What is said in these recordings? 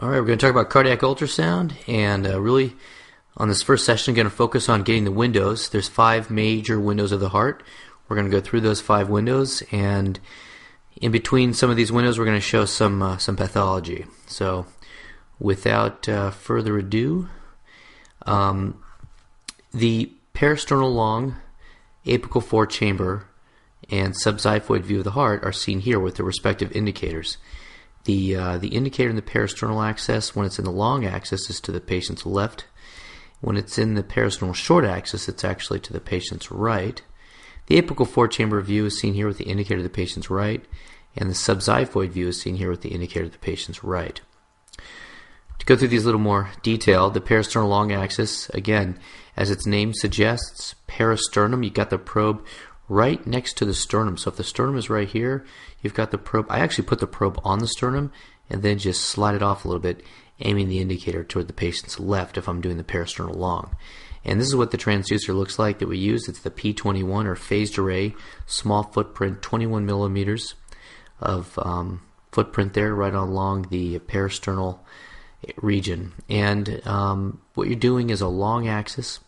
All right, we're going to talk about cardiac ultrasound, and really on this first session, going to focus on getting the windows. There's 5 major windows of the heart. We're going to go through those 5 windows, and in between some of these windows, we're going to show some pathology. So, without further ado, the parasternal long, apical 4-chamber, and subxiphoid view of the heart are seen here with the respective indicators. The indicator in the parasternal axis, when it's in the long axis, is to the patient's left. When it's in the parasternal short axis, it's actually to the patient's right. The apical 4-chamber view is seen here with the indicator to the patient's right, and the subxiphoid view is seen here with the indicator to the patient's right. To go through these a little more detail, the parasternal long axis, again, as its name suggests, parasternum, you've got the probe right next to the sternum. So if the sternum is right here, you've got the probe. I actually put the probe on the sternum and then just slide it off a little bit, aiming the indicator toward the patient's left if I'm doing the parasternal long. And this is what the transducer looks like that we use. It's the P21 or phased array, small footprint, 21 millimeters of footprint there right along the parasternal region. And what you're doing is a long axis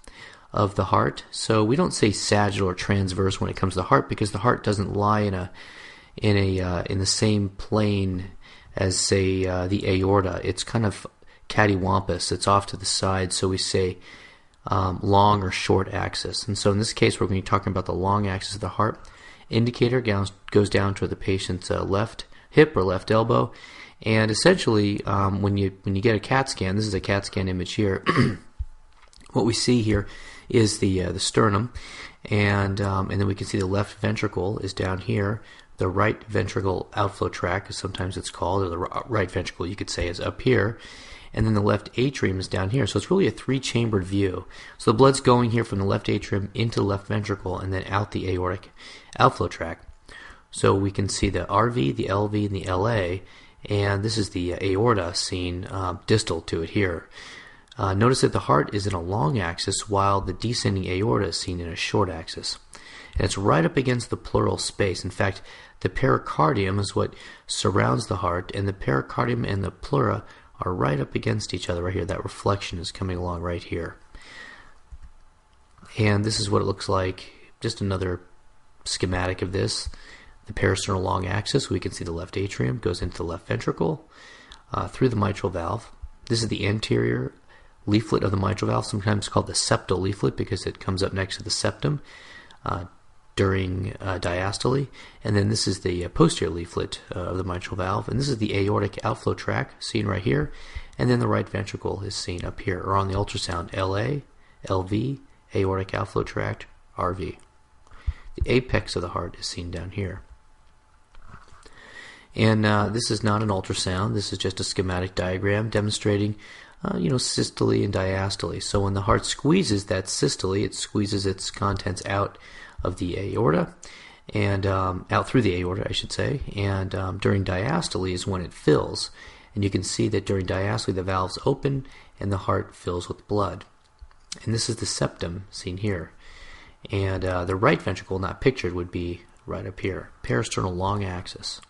of the heart. So we don't say sagittal or transverse when it comes to the heart, because the heart doesn't lie in the same plane as, say, the aorta. It's kind of cattywampus. It's off to the side, so we say long or short axis. And so in this case, we're going to be talking about the long axis of the heart. Indicator goes down toward the patient's left hip or left elbow. And essentially, when you get a CAT scan, this is a CAT scan image here. What we see here is the sternum, and then we can see the left ventricle is down here. The right ventricle outflow tract, as sometimes it's called, or the right ventricle, you could say, is up here. And then the left atrium is down here. So it's really a 3-chambered view. So the blood's going here from the left atrium into the left ventricle and then out the aortic outflow tract. So we can see the RV, the LV, and the LA, and this is the aorta seen distal to it here. Notice that the heart is in a long axis while the descending aorta is seen in a short axis. And it's right up against the pleural space. In fact, the pericardium is what surrounds the heart, and the pericardium and the pleura are right up against each other right here. That reflection is coming along right here. And this is what it looks like. Just another schematic of this. The parasternal long axis, we can see the left atrium goes into the left ventricle through the mitral valve. This is the anterior leaflet of the mitral valve, sometimes called the septal leaflet because it comes up next to the septum during diastole. And then this is the posterior leaflet of the mitral valve, and this is the aortic outflow tract seen right here. And then the right ventricle is seen up here, or on the ultrasound, LA, LV, aortic outflow tract, RV. The apex of the heart is seen down here. And this is not an ultrasound. This is just a schematic diagram demonstrating systole and diastole. So when the heart squeezes that systole, it squeezes its contents out of the aorta, and out through the aorta, I should say. And during diastole is when it fills. And you can see that during diastole, the valves open and the heart fills with blood. And this is the septum seen here. And the right ventricle, not pictured, would be right up here, parasternal long axis.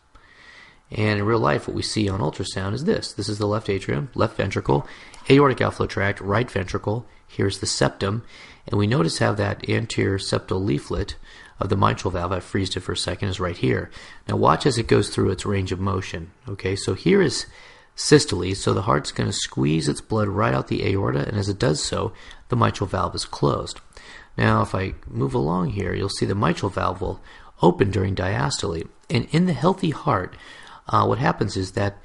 And in real life, what we see on ultrasound is this. This is the left atrium, left ventricle, aortic outflow tract, right ventricle. Here's the septum. And we notice how that anterior septal leaflet of the mitral valve, I freezed it for a second, is right here. Now watch as it goes through its range of motion. Okay, so here is systole. So the heart's going to squeeze its blood right out the aorta, and as it does so, the mitral valve is closed. Now if I move along here, you'll see the mitral valve will open during diastole. And in the healthy heart, what happens is that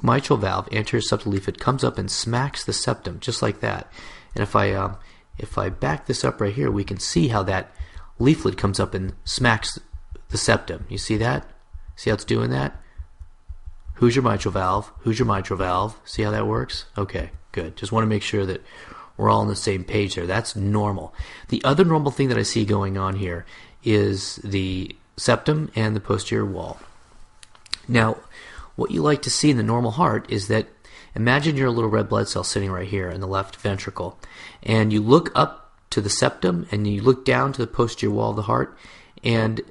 mitral valve, anterior septal leaflet, comes up and smacks the septum, just like that. And if I back this up right here, we can see how that leaflet comes up and smacks the septum. You see that? See how it's doing that? Who's your mitral valve? Who's your mitral valve? See how that works? Okay, good. Just want to make sure that we're all on the same page there. That's normal. The other normal thing that I see going on here is the septum and the posterior wall. Now, what you like to see in the normal heart is that, imagine you're a little red blood cell sitting right here in the left ventricle, and you look up to the septum and you look down to the posterior wall of the heart, and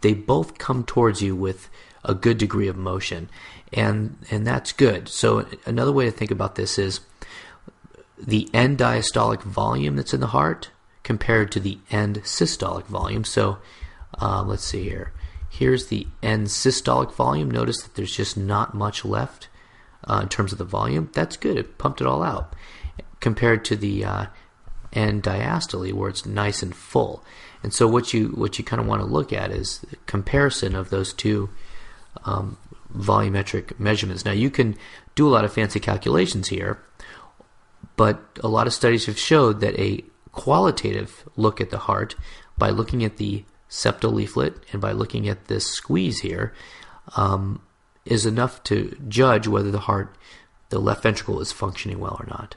they both come towards you with a good degree of motion, and that's good. So another way to think about this is the end diastolic volume that's in the heart compared to the end systolic volume. So let's see here. Here's the end systolic volume. Notice that there's just not much left in terms of the volume. That's good. It pumped it all out. Compared to the end diastole, where it's nice and full. And so what you kind of want to look at is the comparison of those two volumetric measurements. Now you can do a lot of fancy calculations here, but a lot of studies have showed that a qualitative look at the heart, by looking at the septal leaflet and by looking at this squeeze here, is enough to judge whether the left ventricle is functioning well or not.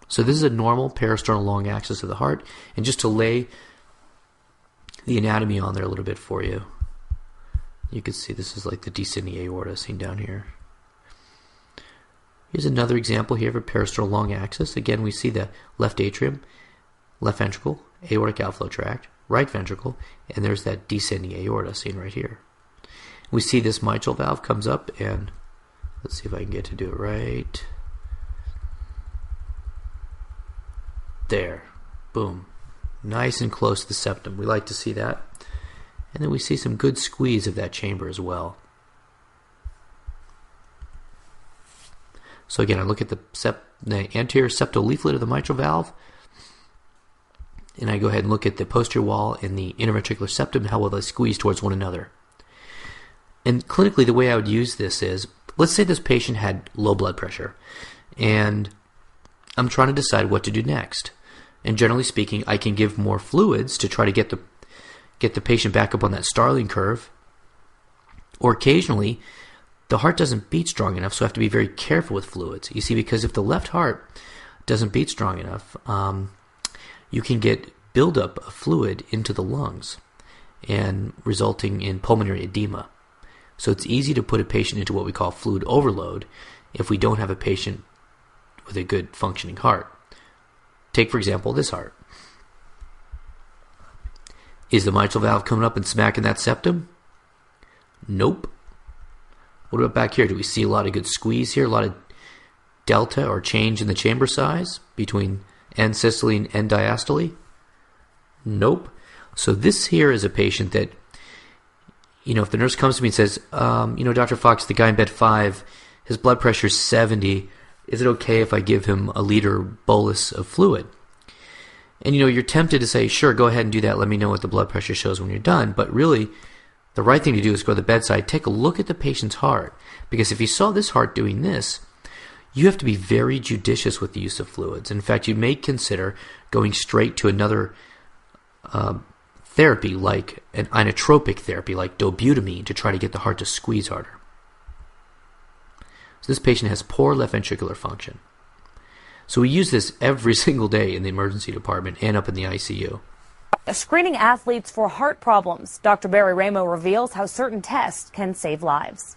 So this is a normal parasternal long axis of the heart, and just to lay the anatomy on there a little bit for you, you can see this is like the descending aorta seen down here. Here's another example here of a parasternal long axis. Again, we see the left atrium, left ventricle, aortic outflow tract, right ventricle, and there's that descending aorta seen right here. We see this mitral valve comes up, and let's see if I can get to do it right. There. Boom. Nice and close to the septum. We like to see that. And then we see some good squeeze of that chamber as well. So again, I look at the anterior septal leaflet of the mitral valve, and I go ahead and look at the posterior wall and the interventricular septum, how well they squeeze towards one another. And clinically, the way I would use this is, let's say this patient had low blood pressure, and I'm trying to decide what to do next. And generally speaking, I can give more fluids to try to get the patient back up on that Starling curve. Or occasionally, the heart doesn't beat strong enough, so I have to be very careful with fluids. You see, because if the left heart doesn't beat strong enough, you can get buildup of fluid into the lungs, and resulting in pulmonary edema. So it's easy to put a patient into what we call fluid overload if we don't have a patient with a good functioning heart. Take, for example, this heart. Is the mitral valve coming up and smacking that septum? Nope. What about back here? Do we see a lot of good squeeze here? A lot of delta or change in the chamber size between end systole and end diastole? Nope. So this here is a patient that, if the nurse comes to me and says, Dr. Fox, the guy in bed 5, his blood pressure is 70, is it okay if I give him a liter bolus of fluid? And you're tempted to say, sure, go ahead and do that. Let me know what the blood pressure shows when you're done. But really, the right thing to do is go to the bedside, take a look at the patient's heart. Because if you saw this heart doing this, you have to be very judicious with the use of fluids. In fact, you may consider going straight to another therapy, like an inotropic therapy, like dobutamine, to try to get the heart to squeeze harder. So this patient has poor left ventricular function. So we use this every single day in the emergency department and up in the ICU. Screening athletes for heart problems. Dr. Barry Ramo reveals how certain tests can save lives.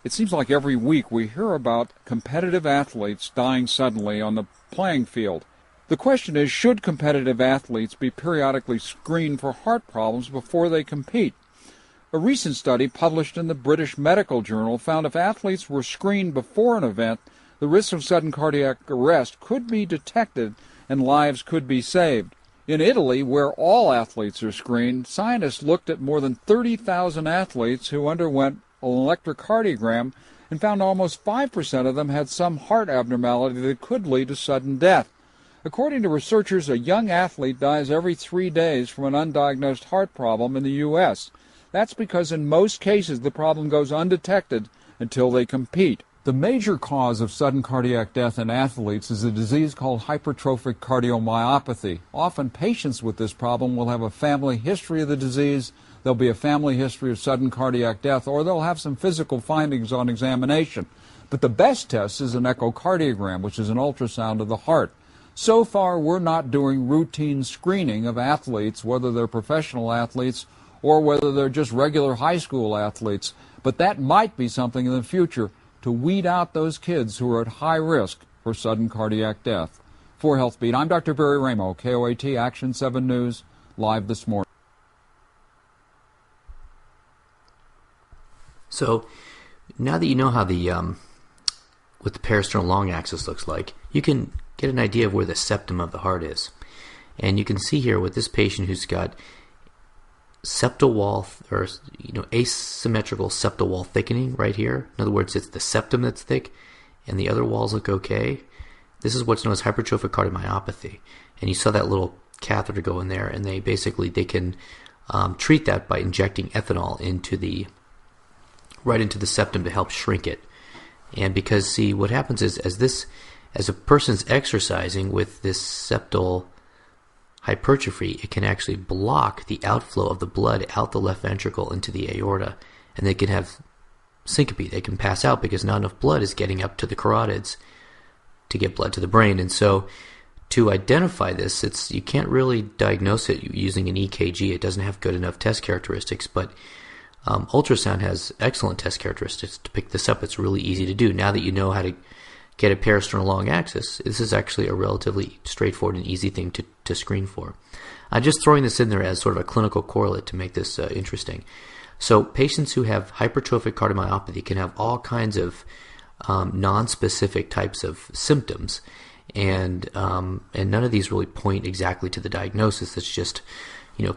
It seems like every week we hear about competitive athletes dying suddenly on the playing field. The question is, should competitive athletes be periodically screened for heart problems before they compete? A recent study published in the British Medical Journal found if athletes were screened before an event, the risk of sudden cardiac arrest could be detected and lives could be saved. In Italy, where all athletes are screened, scientists looked at more than 30,000 athletes who underwent an electrocardiogram and found almost 5% of them had some heart abnormality that could lead to sudden death. According to researchers, a young athlete dies every 3 days from an undiagnosed heart problem in the U.S. That's because in most cases the problem goes undetected until they compete. The major cause of sudden cardiac death in athletes is a disease called hypertrophic cardiomyopathy. Often patients with this problem will have a family history of the disease, there'll be a family history of sudden cardiac death, or they'll have some physical findings on examination. But the best test is an echocardiogram, which is an ultrasound of the heart. So far, we're not doing routine screening of athletes, whether they're professional athletes or whether they're just regular high school athletes. But that might be something in the future to weed out those kids who are at high risk for sudden cardiac death. For Health Beat, I'm Dr. Barry Ramo, KOAT Action 7 News, live this morning. So now that you know how the what the peristernal long axis looks like, you can get an idea of where the septum of the heart is. And you can see here with this patient who's got septal wall, or asymmetrical septal wall thickening right here. In other words, it's the septum that's thick and the other walls look okay. This is what's known as hypertrophic cardiomyopathy. And you saw that little catheter go in there, and they can treat that by injecting ethanol right into the septum to help shrink it. And because, see, what happens is as a person's exercising with this septal hypertrophy, it can actually block the outflow of the blood out the left ventricle into the aorta, and they can have syncope. They can pass out because not enough blood is getting up to the carotids to get blood to the brain. And so to identify this, you can't really diagnose it using an EKG. It doesn't have good enough test characteristics, but ultrasound has excellent test characteristics to pick this up. It's really easy to do. Now that you know how to get a peristernal long axis, this is actually a relatively straightforward and easy thing to screen for. I'm just throwing this in there as sort of a clinical correlate to make this interesting. So patients who have hypertrophic cardiomyopathy can have all kinds of non-specific types of symptoms, and none of these really point exactly to the diagnosis. It's just,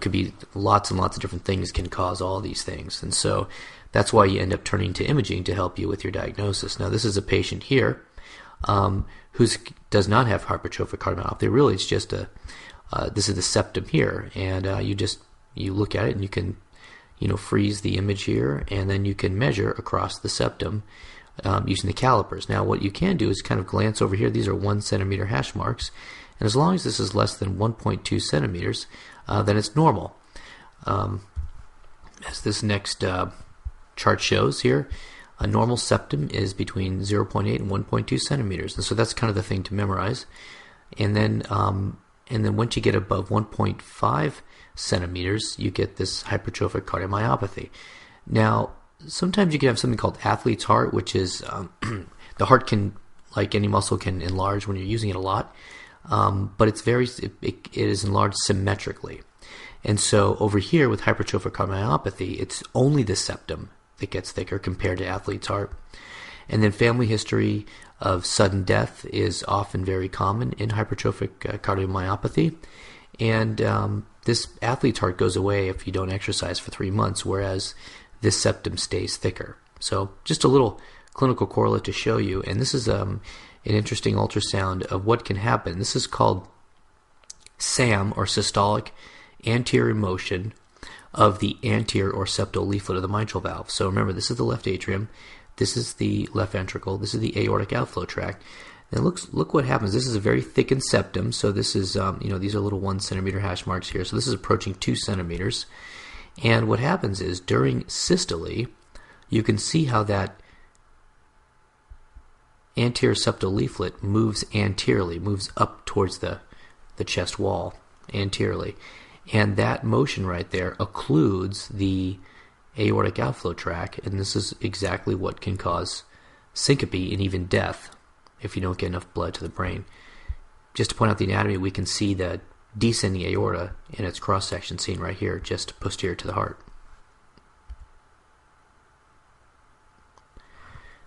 could be lots and lots of different things can cause all these things. And so that's why you end up turning to imaging to help you with your diagnosis. Now, this is a patient here who does not have hypertrophic cardiomyopathy. Really, it's just this is the septum here, and you look at it and you can freeze the image here, and then you can measure across the septum using the calipers. Now, what you can do is kind of glance over here. These are 1 centimeter hash marks, and as long as this is less than 1.2 centimeters, then it's normal. As this next chart shows here, a normal septum is between 0.8 and 1.2 centimeters, and so that's kind of the thing to memorize. And then once you get above 1.5 centimeters, you get this hypertrophic cardiomyopathy. Now, sometimes you can have something called athlete's heart, which is the heart can, like any muscle, can enlarge when you're using it a lot, but it is enlarged symmetrically. And so over here with hypertrophic cardiomyopathy, it's only the septum that gets thicker compared to athlete's heart. And then family history of sudden death is often very common in hypertrophic cardiomyopathy. And this athlete's heart goes away if you don't exercise for 3 months, whereas this septum stays thicker. So just a little clinical correlate to show you. And this is an interesting ultrasound of what can happen. This is called SAM, or systolic anterior motion of the anterior or septal leaflet of the mitral valve. So remember, this is the left atrium, this is the left ventricle, this is the aortic outflow tract. Now look what happens. This is a very thickened septum, so this is these are little 1 centimeter hash marks here. So this is approaching 2 centimeters. And what happens is during systole, you can see how that anterior septal leaflet moves anteriorly, moves up towards the chest wall anteriorly. And that motion right there occludes the aortic outflow tract, and this is exactly what can cause syncope and even death if you don't get enough blood to the brain. Just to point out the anatomy, we can see the descending aorta in its cross-section seen right here, just posterior to the heart.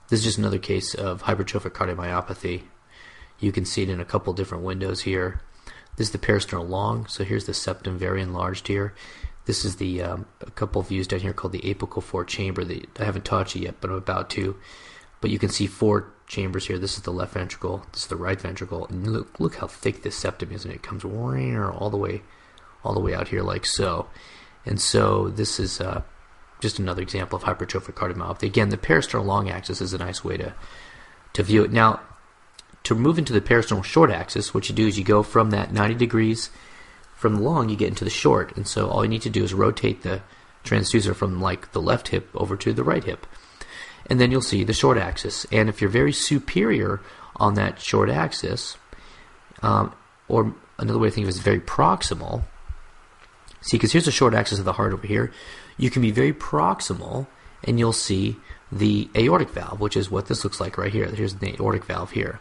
This is just another case of hypertrophic cardiomyopathy. You can see it in a couple different windows here. This is the peristernal long, so here's the septum very enlarged here. This is the a couple views down here called the apical 4 chamber. I haven't taught you yet, but I'm about to. But you can see 4 chambers here. This is the left ventricle, this is the right ventricle, and look how thick this septum is, and it comes all the way out here like so. And so this is just another example of hypertrophic cardiomyopathy. Again, the peristernal long axis is a nice way to view it. Now, to move into the peristernal short axis, what you do is you go from that 90 degrees from the long, you get into the short. And so all you need to do is rotate the transducer from like the left hip over to the right hip. And then you'll see the short axis. And if you're very superior on that short axis, or another way to think of it is very proximal, see, because here's the short axis of the heart over here, you can be very proximal and you'll see the aortic valve, which is what this looks like right here. Here's the aortic valve here.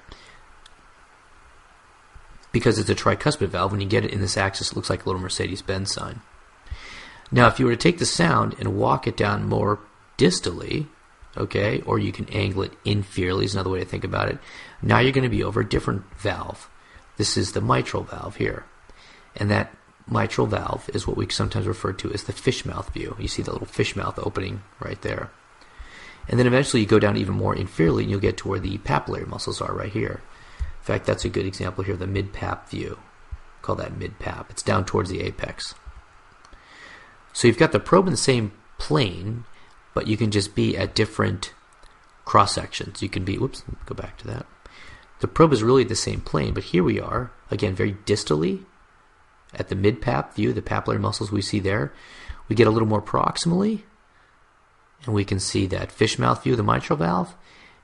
Because it's a tricuspid valve, when you get it in this axis, it looks like a little Mercedes-Benz sign. Now, if you were to take the sound and walk it down more distally, okay, or you can angle it inferiorly is another way to think about it. Now you're going to be over a different valve. This is the mitral valve here. And that mitral valve is what we sometimes refer to as the fish mouth view. You see the little fish mouth opening right there. And then eventually you go down even more inferiorly and you'll get to where the papillary muscles are right here. In fact, that's a good example here, the mid-pap view. Call that mid-pap. It's down towards the apex. So you've got the probe in the same plane, but you can just be at different cross sections. You can be, whoops, go back to that. The probe is really the same plane, but here we are, again, very distally at the mid-pap view, the papillary muscles we see there. We get a little more proximally, and we can see that fish mouth view of the mitral valve.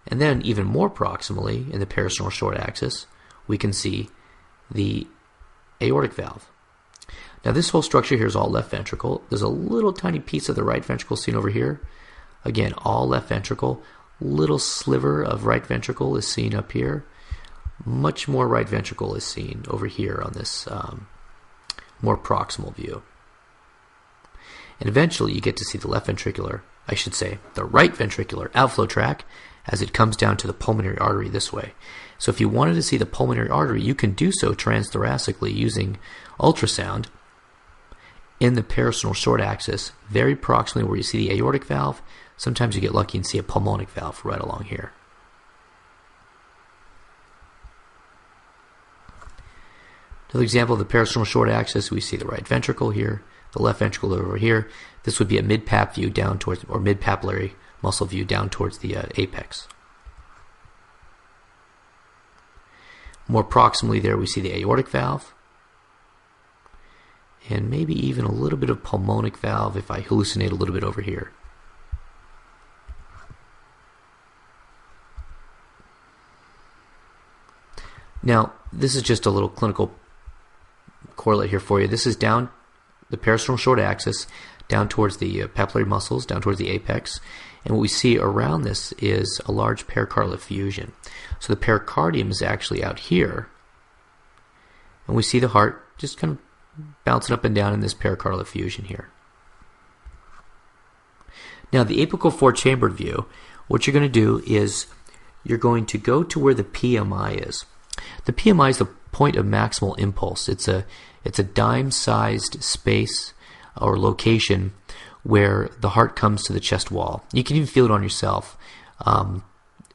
And then even more proximally, in the peristernal short axis, we can see the aortic valve. Now this whole structure here is all left ventricle. There's a little tiny piece of the right ventricle seen over here. Again, all left ventricle. Little sliver of right ventricle is seen up here. Much more right ventricle is seen over here on this more proximal view. And eventually you get to see the left ventricular, I should say, the right ventricular outflow tract as it comes down to the pulmonary artery this way. So if you wanted to see the pulmonary artery, you can do so transthoracically using ultrasound in the peristernal short axis, very proximally where you see the aortic valve. Sometimes you get lucky and see a pulmonic valve right along here. Another example of the peristernal short axis, we see the right ventricle here, the left ventricle over here. This would be a mid-pap view down towards, or mid-papillary muscle view down towards the apex. More proximally there we see the aortic valve, and maybe even a little bit of pulmonic valve if I hallucinate a little bit over here. Now, this is just a little clinical correlate here for you. This is down the peristernal short axis, down towards the papillary muscles, down towards the apex. And what we see around this is a large pericardial effusion. So the pericardium is actually out here. And we see the heart just kind of bouncing up and down in this pericardial effusion here. Now the apical four-chambered view, what you're going to do is you're going to go to where the PMI is. The PMI is the point of maximal impulse. It's a dime-sized space or location where the heart comes to the chest wall. You can even feel it on yourself,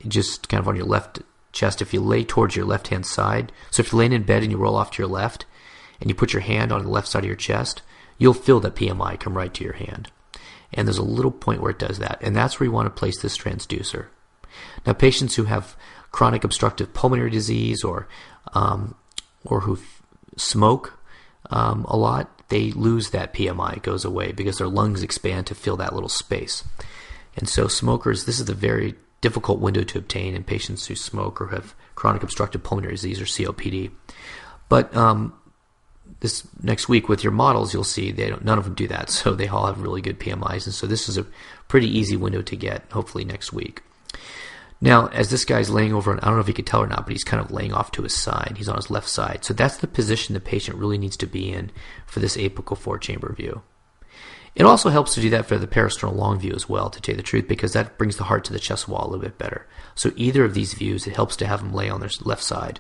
just kind of on your left chest if you lay towards your left-hand side. So if you're laying in bed and you roll off to your left and you put your hand on the left side of your chest, you'll feel that PMI come right to your hand. And there's a little point where it does that, and that's where you want to place this transducer. Now patients who have chronic obstructive pulmonary disease or who smoke a lot, they lose that PMI. It goes away because their lungs expand to fill that little space. And so smokers, this is a very difficult window to obtain in patients who smoke or have chronic obstructive pulmonary disease or COPD. But this next week with your models, you'll see none of them do that. So they all have really good PMIs. And so this is a pretty easy window to get, hopefully next week. Now, as this guy's laying over, I don't know if you could tell or not, but he's kind of laying off to his side. He's on his left side. So that's the position the patient really needs to be in for this apical four-chamber view. It also helps to do that for the peristernal long view as well, to tell you the truth, because that brings the heart to the chest wall a little bit better. So either of these views, it helps to have them lay on their left side.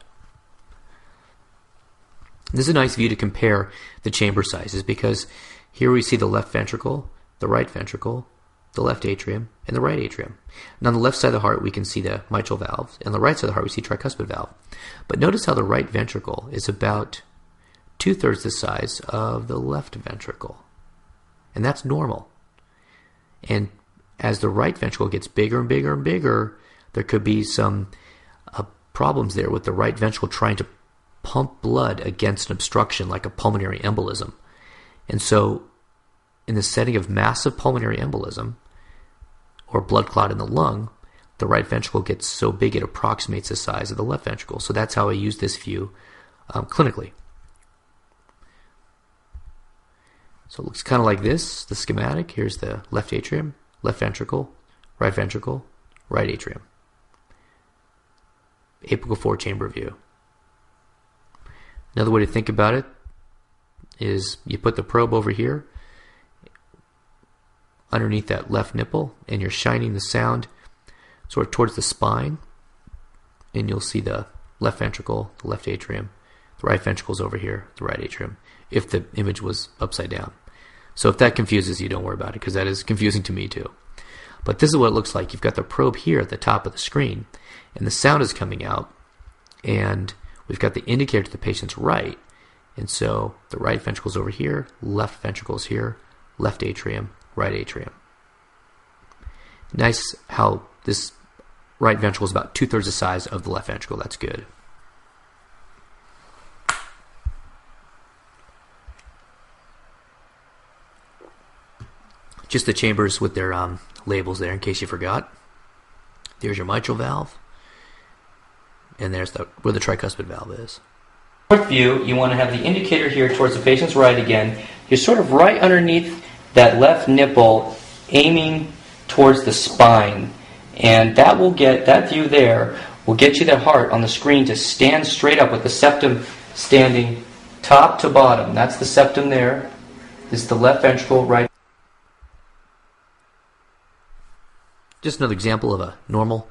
This is a nice view to compare the chamber sizes, because here we see the left ventricle, the right ventricle, the left atrium, and the right atrium. And on the left side of the heart, we can see the mitral valve, and on the right side of the heart, we see tricuspid valve. But notice how the right ventricle is about 2/3 the size of the left ventricle. And that's normal. And as the right ventricle gets bigger and bigger and bigger, there could be some problems there with the right ventricle trying to pump blood against an obstruction like a pulmonary embolism. And so in the setting of massive pulmonary embolism or blood clot in the lung, the right ventricle gets so big it approximates the size of the left ventricle. So that's how I use this view clinically. So it looks kind of like this, the schematic. Here's the left atrium, left ventricle, right atrium. Apical four-chamber view. Another way to think about it is you put the probe over here underneath that left nipple, and you're shining the sound sort of towards the spine, and you'll see the left ventricle, the left atrium, the right ventricle is over here, the right atrium, if the image was upside down. So if that confuses you, don't worry about it, because that is confusing to me too. But this is what it looks like. You've got the probe here at the top of the screen, and the sound is coming out, and we've got the indicator to the patient's right, and so the right ventricle is over here, left ventricle is here, left atrium, right atrium. Nice how this right ventricle is about 2/3 the size of the left ventricle. That's good. Just the chambers with their labels there in case you forgot. There's your mitral valve, and there's where the tricuspid valve is. Fourth view, you want to have the indicator here towards the patient's right again. You're sort of right underneath that left nipple, aiming towards the spine, and that view there will get you the heart on the screen to stand straight up with the septum standing top to bottom. That's the septum there. This is the left ventricle, right. Just another example of a normal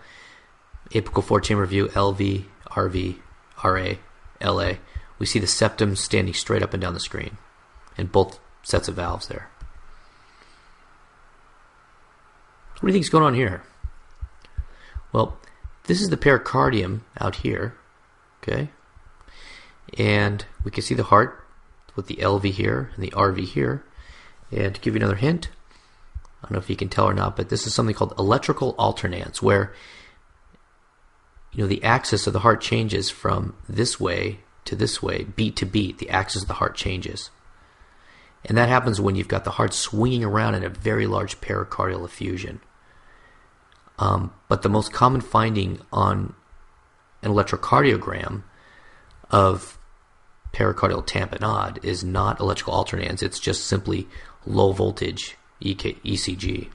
apical four-chamber view, LV, RV, RA, LA. We see the septum standing straight up and down the screen, and both sets of valves there. What do you think is going on here? Well, this is the pericardium out here, okay? And we can see the heart with the LV here and the RV here. And to give you another hint, I don't know if you can tell or not, but this is something called electrical alternance, where the axis of the heart changes from this way to this way, beat to beat. The axis of the heart changes. And that happens when you've got the heart swinging around in a very large pericardial effusion. But the most common finding on an electrocardiogram of pericardial tamponade is not electrical alternance. It's just simply low voltage ECG.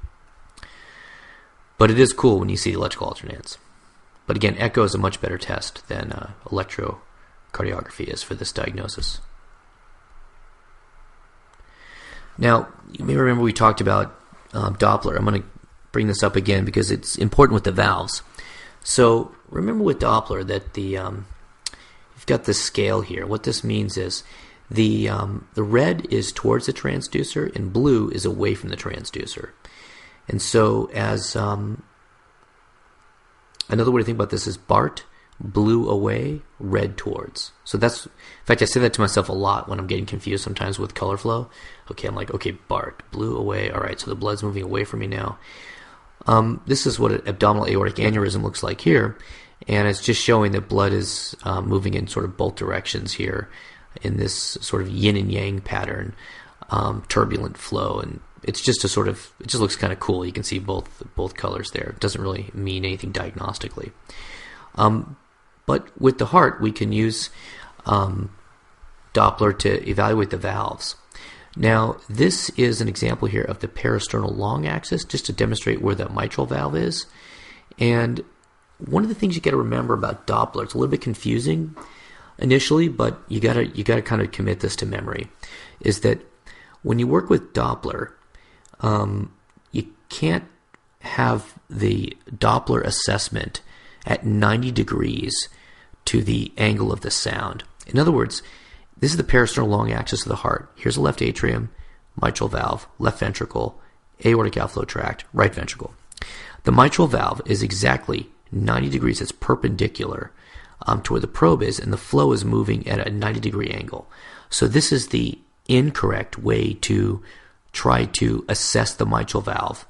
But it is cool when you see electrical alternance. But again, echo is a much better test than electrocardiography is for this diagnosis. Now, you may remember we talked about Doppler. I'm going to bring this up again because it's important with the valves. So remember with Doppler that you've got this scale here. What this means is the red is towards the transducer and blue is away from the transducer. And so as another way to think about this is BART, blue away, red towards. So that's, in fact, I say that to myself a lot when I'm getting confused sometimes with color flow. Okay, I'm like, okay, BART, blue away, all right, so the blood's moving away from me now. This is what an abdominal aortic aneurysm looks like here, and it's just showing that blood is moving in sort of both directions here in this sort of yin and yang pattern, turbulent flow, and it's just a sort of, it just looks kind of cool. You can see both colors there. It doesn't really mean anything diagnostically. But with the heart, we can use Doppler to evaluate the valves. Now, this is an example here of the peristernal long axis, just to demonstrate where the mitral valve is. And one of the things you got to remember about Doppler, it's a little bit confusing initially, but you gotta kind of commit this to memory, is that when you work with Doppler, you can't have the Doppler assessment at 90 degrees to the angle of the sound. In other words, this is the peristernal long axis of the heart. Here's the left atrium, mitral valve, left ventricle, aortic outflow tract, right ventricle. The mitral valve is exactly 90 degrees. It's perpendicular to where the probe is, and the flow is moving at a 90-degree angle. So this is the incorrect way to try to assess the mitral valve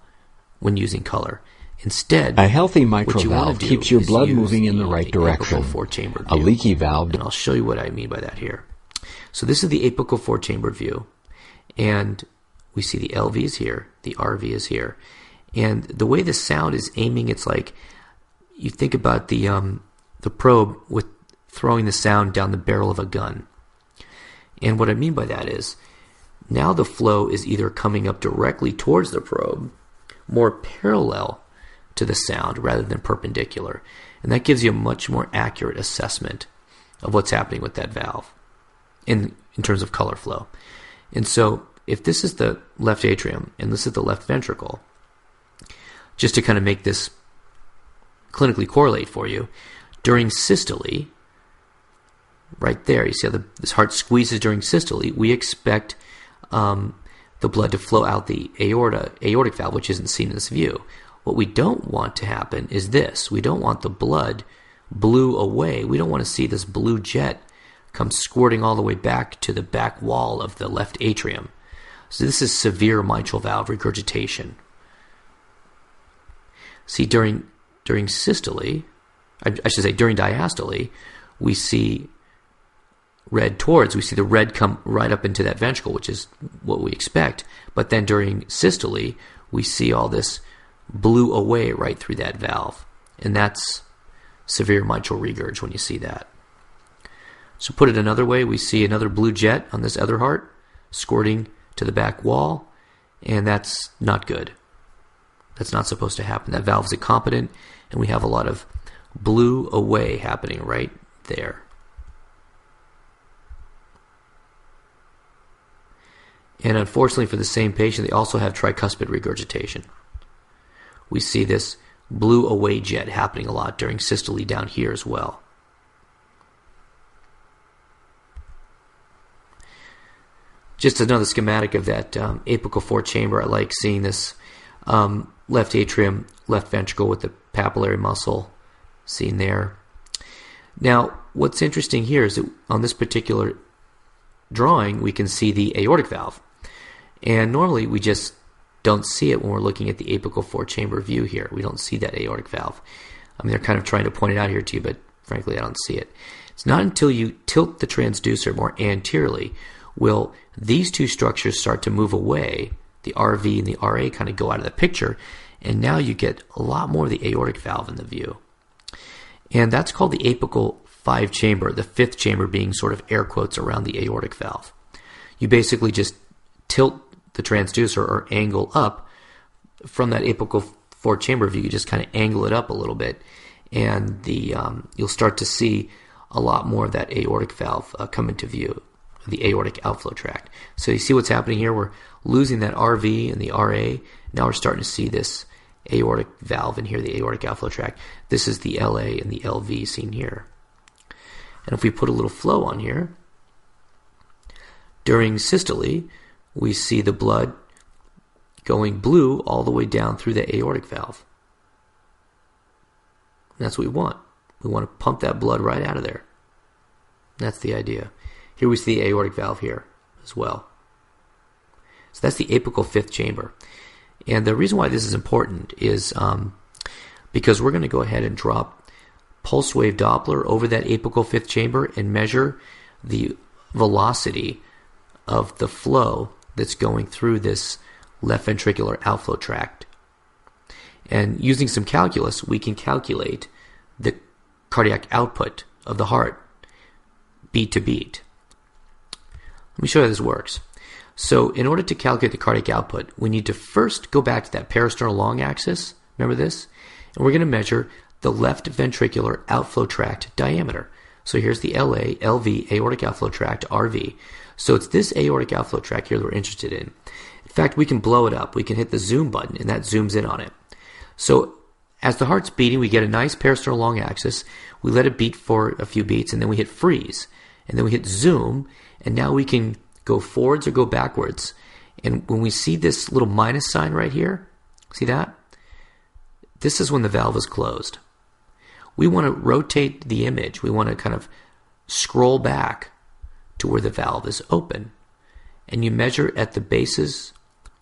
when using color. Instead, a healthy mitral valve keeps your blood moving in the right direction. A leaky valve, and I'll show you what I mean by that here. So this is the apical four-chambered view, and we see the LV is here, the RV is here, and the way the sound is aiming, it's like you think about the probe with throwing the sound down the barrel of a gun. And what I mean by that is now the flow is either coming up directly towards the probe, more parallel to the sound rather than perpendicular, and that gives you a much more accurate assessment of what's happening with that valve in terms of color flow. And so if this is the left atrium and this is the left ventricle, just to kind of make this clinically correlate for you. During systole, right there, you see how this heart squeezes during systole, we expect the blood to flow out the aortic valve, which isn't seen in this view. What we don't want to happen is this. We don't want the blood blue away. We don't want to see this blue jet come squirting all the way back to the back wall of the left atrium. So this is severe mitral valve regurgitation. See, during systole, I should say during diastole, we see we see the red come right up into that ventricle, which is what we expect. But then during systole, we see all this blue away right through that valve. And that's severe mitral regurg when you see that. So put it another way, we see another blue jet on this other heart squirting to the back wall, and that's not good. That's not supposed to happen. That valve is incompetent, and we have a lot of blue away happening right there. And unfortunately for the same patient, they also have tricuspid regurgitation. We see this blue away jet happening a lot during systole down here as well. Just another schematic of that apical fourth chamber. I like seeing this left atrium, left ventricle with the papillary muscle seen there. Now, what's interesting here is that on this particular drawing, we can see the aortic valve. And normally we just don't see it when we're looking at the apical fourth chamber view here. We don't see that aortic valve. I mean, they're kind of trying to point it out here to you, but frankly, I don't see it. It's not until you tilt the transducer more anteriorly will these two structures start to move away. The RV and the RA kind of go out of the picture, and now you get a lot more of the aortic valve in the view. And that's called the apical 5 chamber, the 5th chamber being sort of air quotes around the aortic valve. You basically just tilt the transducer or angle up from that apical 4 chamber view. You just kind of angle it up a little bit, and you'll start to see a lot more of that aortic valve come into view, the aortic outflow tract. So you see what's happening here? We're losing that RV and the RA. Now we're starting to see this aortic valve in here, the aortic outflow tract. This is the LA and the LV seen here. And if we put a little flow on here, during systole, we see the blood going blue all the way down through the aortic valve. And that's what we want. We want to pump that blood right out of there. That's the idea. Here we see the aortic valve here as well. So that's the apical 5th chamber. And the reason why this is important is because we're going to go ahead and drop pulse wave Doppler over that apical 5th chamber and measure the velocity of the flow that's going through this left ventricular outflow tract. And using some calculus, we can calculate the cardiac output of the heart beat to beat. Let me show you how this works. So in order to calculate the cardiac output, we need to first go back to that parasternal long axis. Remember this? And we're going to measure the left ventricular outflow tract diameter. So here's the LA, LV, aortic outflow tract, RV. So it's this aortic outflow tract here that we're interested in. In fact, we can blow it up. We can hit the zoom button, and that zooms in on it. So as the heart's beating, we get a nice parasternal long axis. We let it beat for a few beats, and then we hit freeze. And then we hit zoom, and now we can go forwards or go backwards. And when we see this little minus sign right here, see that? This is when the valve is closed. We want to rotate the image. We want to kind of scroll back to where the valve is open. And you measure at the bases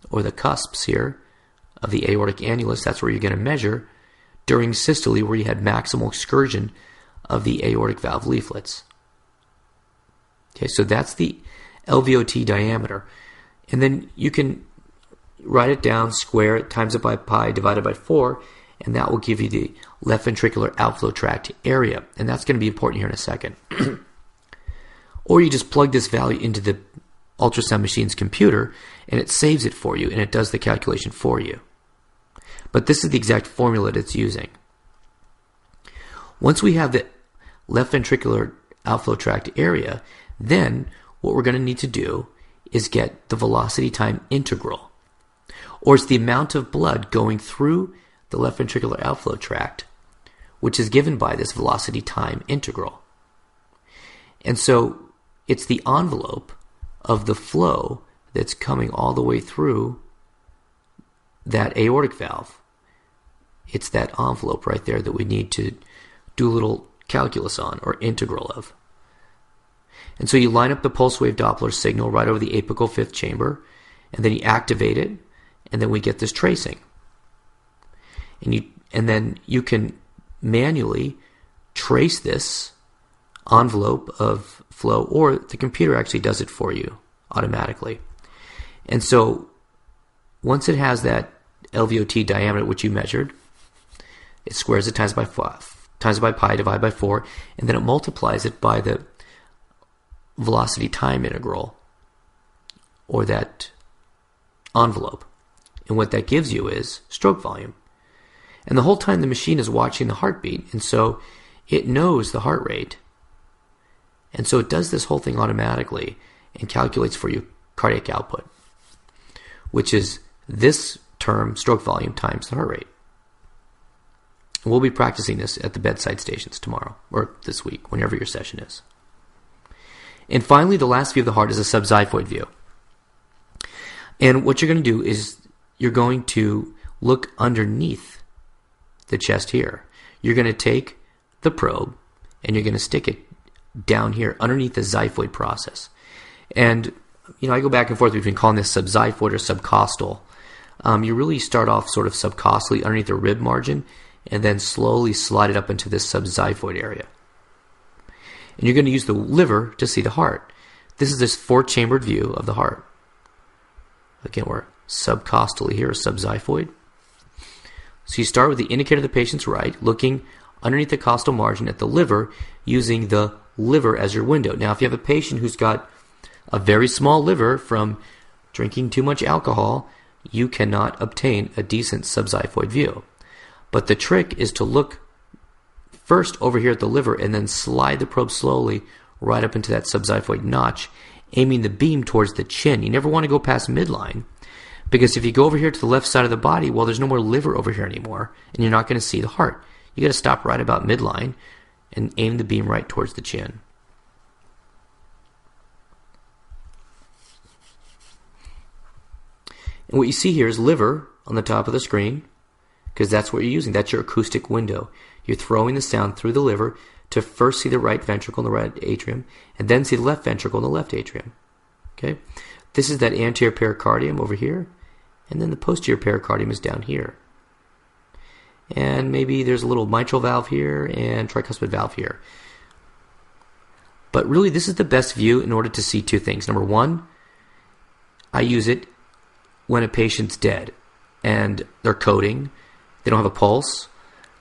or the cusps here of the aortic annulus. That's where you're going to measure during systole, where you had maximal excursion of the aortic valve leaflets. Okay, so that's the LVOT diameter. And then you can write it down, square it, times it by pi, divided by 4, and that will give you the left ventricular outflow tract area. And that's going to be important here in a second. Or you just plug this value into the ultrasound machine's computer, and it saves it for you, and it does the calculation for you. But this is the exact formula that it's using. Once we have the left ventricular outflow tract area, then what we're going to need to do is get the velocity time integral, or it's the amount of blood going through the left ventricular outflow tract which is given by this velocity time integral. And so it's the envelope of the flow that's coming all the way through that aortic valve. It's that envelope right there that we need to do a little calculus on, or integral of. And so you line up the pulse wave Doppler signal right over the apical fifth chamber, and then you activate it, and then we get this tracing. And then you can manually trace this envelope of flow, or the computer actually does it for you automatically. And so once it has that LVOT diameter which you measured, it squares it times by pi, divided by 4, and then it multiplies it by the velocity time integral, or that envelope. And what that gives you is stroke volume. And the whole time the machine is watching the heartbeat, and so it knows the heart rate. And so it does this whole thing automatically and calculates for you cardiac output, which is this term, stroke volume, times the heart rate. And we'll be practicing this at the bedside stations tomorrow, or this week, whenever your session is. And finally, the last view of the heart is a subxiphoid view. And what you're going to do is you're going to look underneath the chest here. You're going to take the probe and you're going to stick it down here underneath the xiphoid process. And, I go back and forth between calling this subxiphoid or subcostal. You really start off sort of subcostally underneath the rib margin and then slowly slide it up into this subxiphoid area. And you're going to use the liver to see the heart. This is this four-chambered view of the heart. Again, we're subcostally here, or subxiphoid. So you start with the indicator of the patient's right, looking underneath the costal margin at the liver, using the liver as your window. Now, if you have a patient who's got a very small liver from drinking too much alcohol, you cannot obtain a decent subxiphoid view. But the trick is to look first over here at the liver and then slide the probe slowly right up into that subxiphoid notch, aiming the beam towards the chin. You never want to go past midline, because if you go over here to the left side of the body, well, there's no more liver over here anymore, and you're not going to see the heart. You got to stop right about midline and aim the beam right towards the chin. And what you see here is liver on the top of the screen, because that's what you're using. That's your acoustic window. You're throwing the sound through the liver to first see the right ventricle in the right atrium, and then see the left ventricle in the left atrium. Okay? This is that anterior pericardium over here, and then the posterior pericardium is down here. And maybe there's a little mitral valve here and tricuspid valve here. But really, this is the best view in order to see two things. Number one, I use it when a patient's dead and they're coding, they don't have a pulse,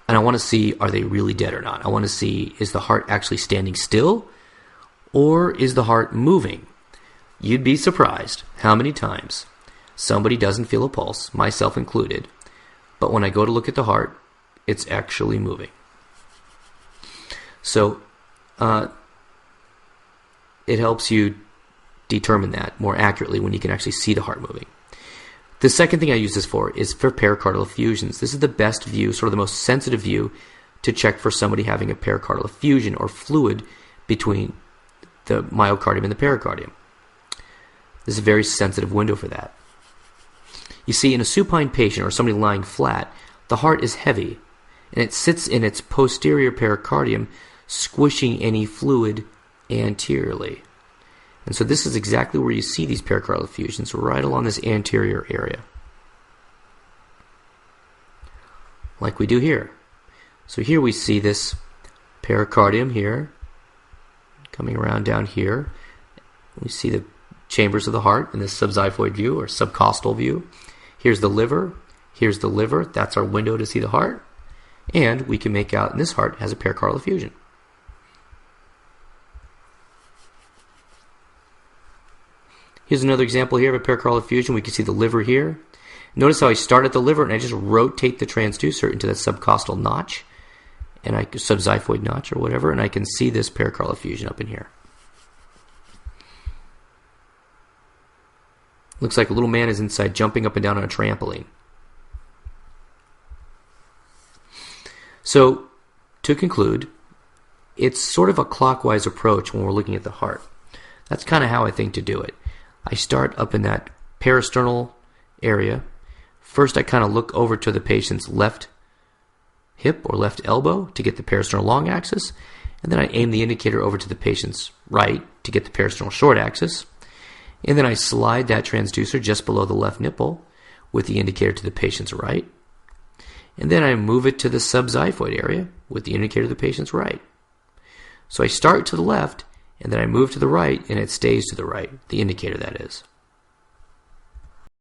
and I want to see, are they really dead or not? I want to see, is the heart actually standing still, or is the heart moving? You'd be surprised how many times somebody doesn't feel a pulse, myself included, but when I go to look at the heart, it's actually moving. So it helps you determine that more accurately when you can actually see the heart moving. The second thing I use this for is for pericardial effusions. This is the best view, sort of the most sensitive view, to check for somebody having a pericardial effusion or fluid between the myocardium and the pericardium. This is a very sensitive window for that. You see, in a supine patient or somebody lying flat, the heart is heavy, and it sits in its posterior pericardium, squishing any fluid anteriorly. And so this is exactly where you see these pericardial effusions, right along this anterior area, like we do here. So here we see this pericardium here, coming around down here. We see the chambers of the heart in this subxiphoid view or subcostal view. Here's the liver. Here's the liver. That's our window to see the heart. And we can make out, and this heart has a pericardial effusion. Here's another example here of a pericardial effusion. We can see the liver here. Notice how I start at the liver and I just rotate the transducer into that subcostal notch, and subxiphoid notch or whatever, and I can see this pericardial effusion up in here. Looks like a little man is inside jumping up and down on a trampoline. So to conclude, it's sort of a clockwise approach when we're looking at the heart. That's kind of how I think to do it. I start up in that parasternal area. First, I kind of look over to the patient's left hip or left elbow to get the parasternal long axis, and then I aim the indicator over to the patient's right to get the parasternal short axis, and then I slide that transducer just below the left nipple with the indicator to the patient's right, and then I move it to the subxiphoid area with the indicator to the patient's right. So I start to the left, and then I move to the right, and it stays to the right, the indicator that is.